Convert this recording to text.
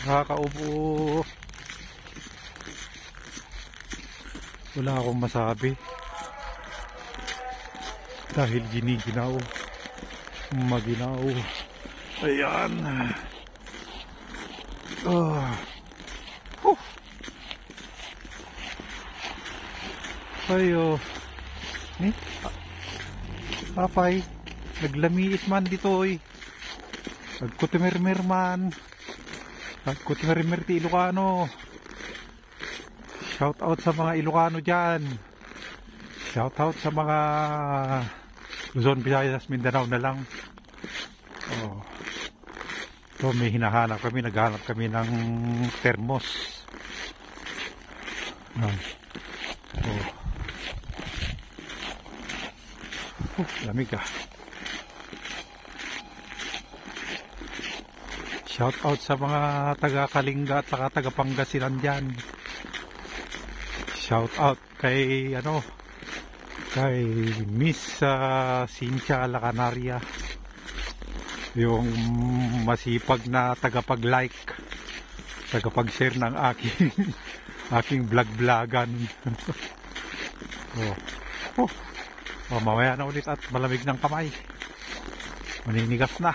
Nakakaubo. Wala akong masabi. Dahil giniginaw. Maginaw. Ayan. Ayo. Papay. Naglamiit man dito oy. Nagkutimirmir man. Nagkutimirmir ti Ilocano. Shout out sa mga Ilocano dyan. Shout out sa mga Luzon, Visayas, Mindanao na lang. So may hinahanap kami, naghanap kami ng thermos. Lamig ah. Shout out sa mga taga Kalinga at saka taga Pangasinan dyan. Shout out kay kay Miss Cynthia La Canaria, yung masipag na tagapag-like, tagapag-share ng aking vlog-vlogan. Mamaya na ulit at malamig ng kamay, maninigas na.